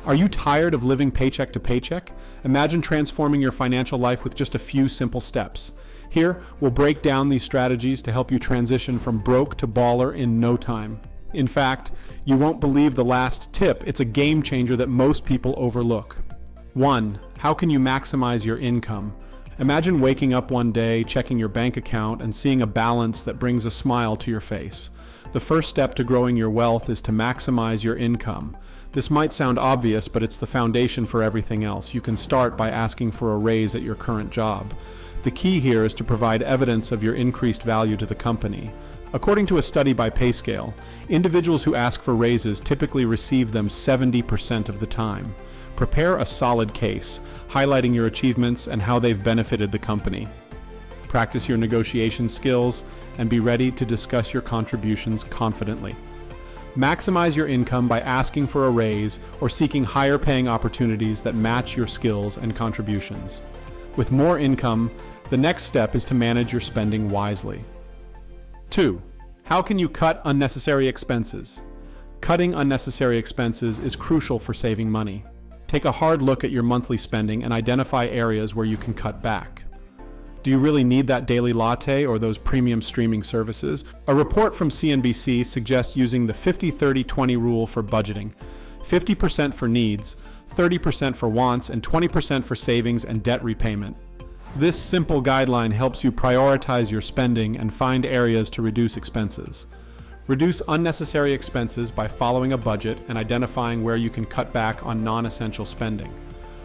Are you tired of living paycheck to paycheck? Imagine transforming your financial life with just a few simple steps. Here, we'll break down these strategies to help you transition from broke to baller in no time. In fact, you won't believe the last tip. It's a game changer that most people overlook. 1. How can you maximize your income? Imagine waking up one day, checking your bank account, and seeing a balance that brings a smile to your face. The first step to growing your wealth is to maximize your income. This might sound obvious, but it's the foundation for everything else. You can start by asking for a raise at your current job. The key here is to provide evidence of your increased value to the company. According to a study by PayScale, individuals who ask for raises typically receive them 70% of the time. Prepare a solid case, highlighting your achievements and how they've benefited the company. Practice your negotiation skills and be ready to discuss your contributions confidently. Maximize your income by asking for a raise or seeking higher paying opportunities that match your skills and contributions. With more income, the next step is to manage your spending wisely. 2. How can you cut unnecessary expenses? Cutting unnecessary expenses is crucial for saving money. Take a hard look at your monthly spending and identify areas where you can cut back. Do you really need that daily latte or those premium streaming services? A report from CNBC suggests using the 50-30-20 rule for budgeting. 50% for needs, 30% for wants, and 20% for savings and debt repayment. This simple guideline helps you prioritize your spending and find areas to reduce expenses. Reduce unnecessary expenses by following a budget and identifying where you can cut back on non-essential spending.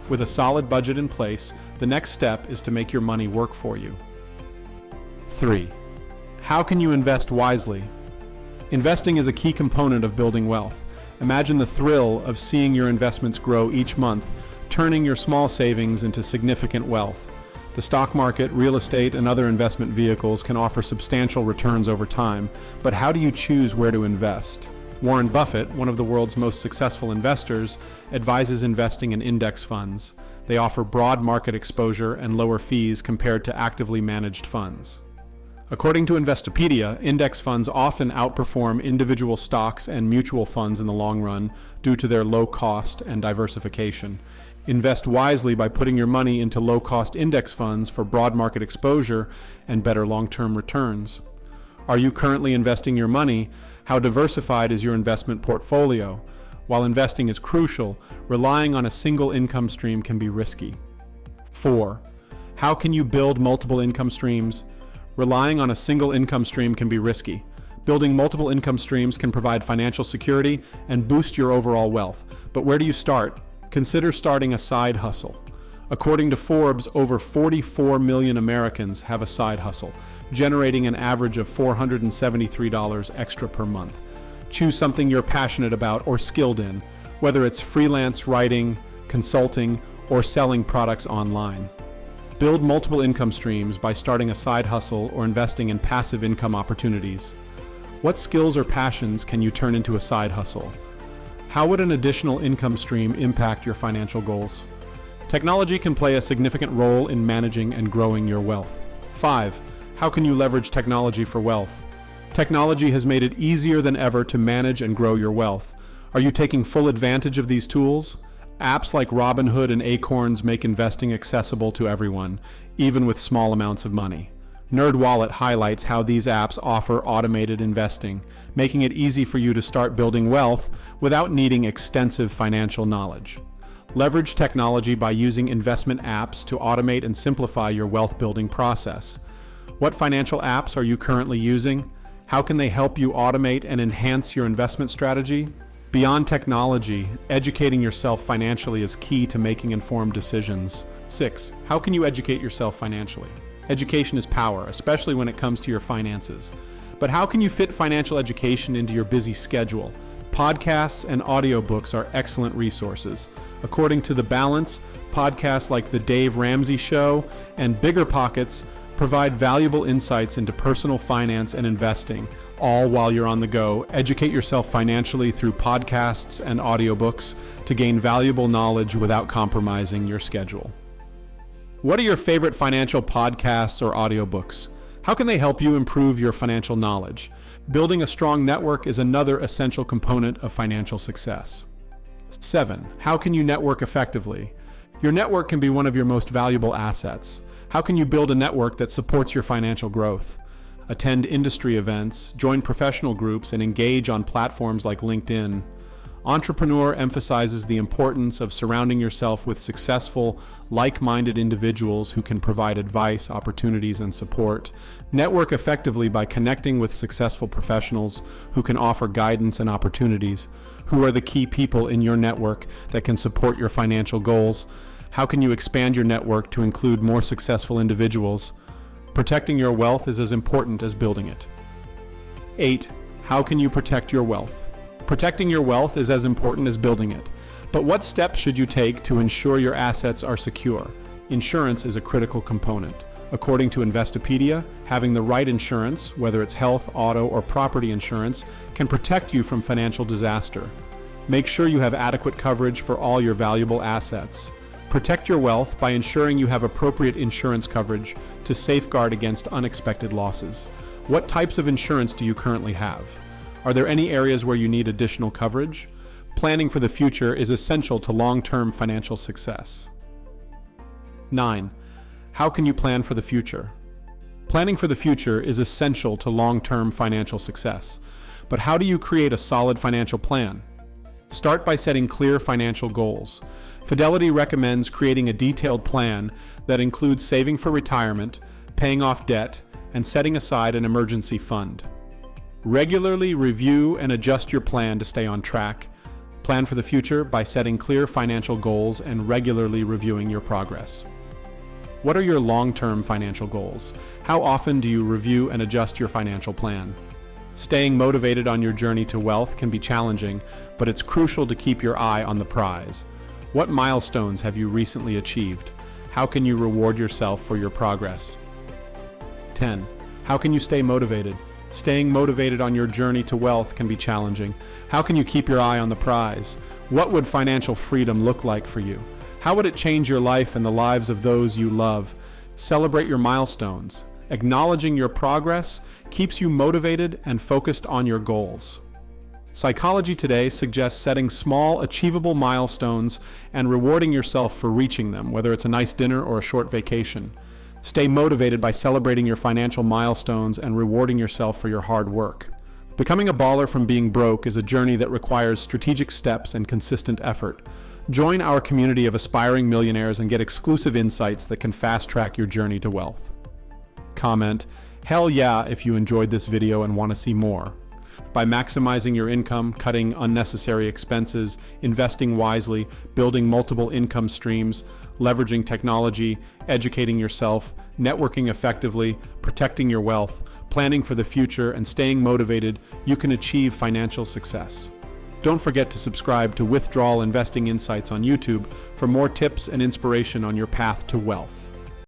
With a solid budget in place, the next step is to make your money work for you. 3. How can you invest wisely? Investing is a key component of building wealth. Imagine the thrill of seeing your investments grow each month, turning your small savings into significant wealth. The stock market, real estate, and other investment vehicles can offer substantial returns over time, but how do you choose where to invest? Warren Buffett, one of the world's most successful investors, advises investing in index funds. They offer broad market exposure and lower fees compared to actively managed funds. According to Investopedia, index funds often outperform individual stocks and mutual funds in the long run due to their low cost and diversification. Invest wisely by putting your money into low-cost index funds for broad market exposure and better long-term returns. Are you currently investing your money? How diversified is your investment portfolio? While investing is crucial, relying on a single income stream can be risky. 4. How can you build multiple income streams? Relying on a single income stream can be risky. Building multiple income streams can provide financial security and boost your overall wealth. But where do you start? Consider starting a side hustle. According to Forbes, over 44 million Americans have a side hustle, generating an average of $473 extra per month. Choose something you're passionate about or skilled in, whether it's freelance writing, consulting, or selling products online. Build multiple income streams by starting a side hustle or investing in passive income opportunities. What skills or passions can you turn into a side hustle? How would an additional income stream impact your financial goals? Technology can play a significant role in managing and growing your wealth. 5. How can you leverage technology for wealth? Technology has made it easier than ever to manage and grow your wealth. Are you taking full advantage of these tools? Apps like Robinhood and Acorns make investing accessible to everyone, even with small amounts of money. NerdWallet highlights how these apps offer automated investing, making it easy for you to start building wealth without needing extensive financial knowledge. Leverage technology by using investment apps to automate and simplify your wealth building process. What financial apps are you currently using? How can they help you automate and enhance your investment strategy? Beyond technology, educating yourself financially is key to making informed decisions. 6. How can you educate yourself financially? Education is power, especially when it comes to your finances. But how can you fit financial education into your busy schedule? Podcasts and audiobooks are excellent resources. According to The Balance, podcasts like The Dave Ramsey Show and Bigger Pockets provide valuable insights into personal finance and investing, all while you're on the go. Educate yourself financially through podcasts and audiobooks to gain valuable knowledge without compromising your schedule. What are your favorite financial podcasts or audiobooks? How can they help you improve your financial knowledge? Building a strong network is another essential component of financial success. 7. How can you network effectively? Your network can be one of your most valuable assets. How can you build a network that supports your financial growth? Attend industry events, join professional groups, and engage on platforms like LinkedIn. Entrepreneur emphasizes the importance of surrounding yourself with successful, like-minded individuals who can provide advice, opportunities, and support. Network effectively by connecting with successful professionals who can offer guidance and opportunities. Who are the key people in your network that can support your financial goals? How can you expand your network to include more successful individuals? Protecting your wealth is as important as building it. 8. How can you protect your wealth? Protecting your wealth is as important as building it. But what steps should you take to ensure your assets are secure? Insurance is a critical component. According to Investopedia, having the right insurance, whether it's health, auto, or property insurance, can protect you from financial disaster. Make sure you have adequate coverage for all your valuable assets. Protect your wealth by ensuring you have appropriate insurance coverage to safeguard against unexpected losses. What types of insurance do you currently have? Are there any areas where you need additional coverage? Planning for the future is essential to long-term financial success. 9. How can you plan for the future? Planning for the future is essential to long-term financial success. But how do you create a solid financial plan? Start by setting clear financial goals. Fidelity recommends creating a detailed plan that includes saving for retirement, paying off debt, and setting aside an emergency fund. Regularly review and adjust your plan to stay on track. Plan for the future by setting clear financial goals and regularly reviewing your progress. What are your long-term financial goals? How often do you review and adjust your financial plan? Staying motivated on your journey to wealth can be challenging, but it's crucial to keep your eye on the prize. What milestones have you recently achieved? How can you reward yourself for your progress? 10. How can you stay motivated? Staying motivated on your journey to wealth can be challenging. How can you keep your eye on the prize? What would financial freedom look like for you? How would it change your life and the lives of those you love? Celebrate your milestones. Acknowledging your progress keeps you motivated and focused on your goals. Psychology Today suggests setting small, achievable milestones and rewarding yourself for reaching them, whether it's a nice dinner or a short vacation. Stay motivated by celebrating your financial milestones and rewarding yourself for your hard work. Becoming a baller from being broke is a journey that requires strategic steps and consistent effort. Join our community of aspiring millionaires and get exclusive insights that can fast-track your journey to wealth. Comment, "Hell yeah," if you enjoyed this video and want to see more. By maximizing your income, cutting unnecessary expenses, investing wisely, building multiple income streams, leveraging technology, educating yourself, networking effectively, protecting your wealth, planning for the future, and staying motivated, you can achieve financial success. Don't forget to subscribe to Withdrawal Investing Insights on YouTube for more tips and inspiration on your path to wealth.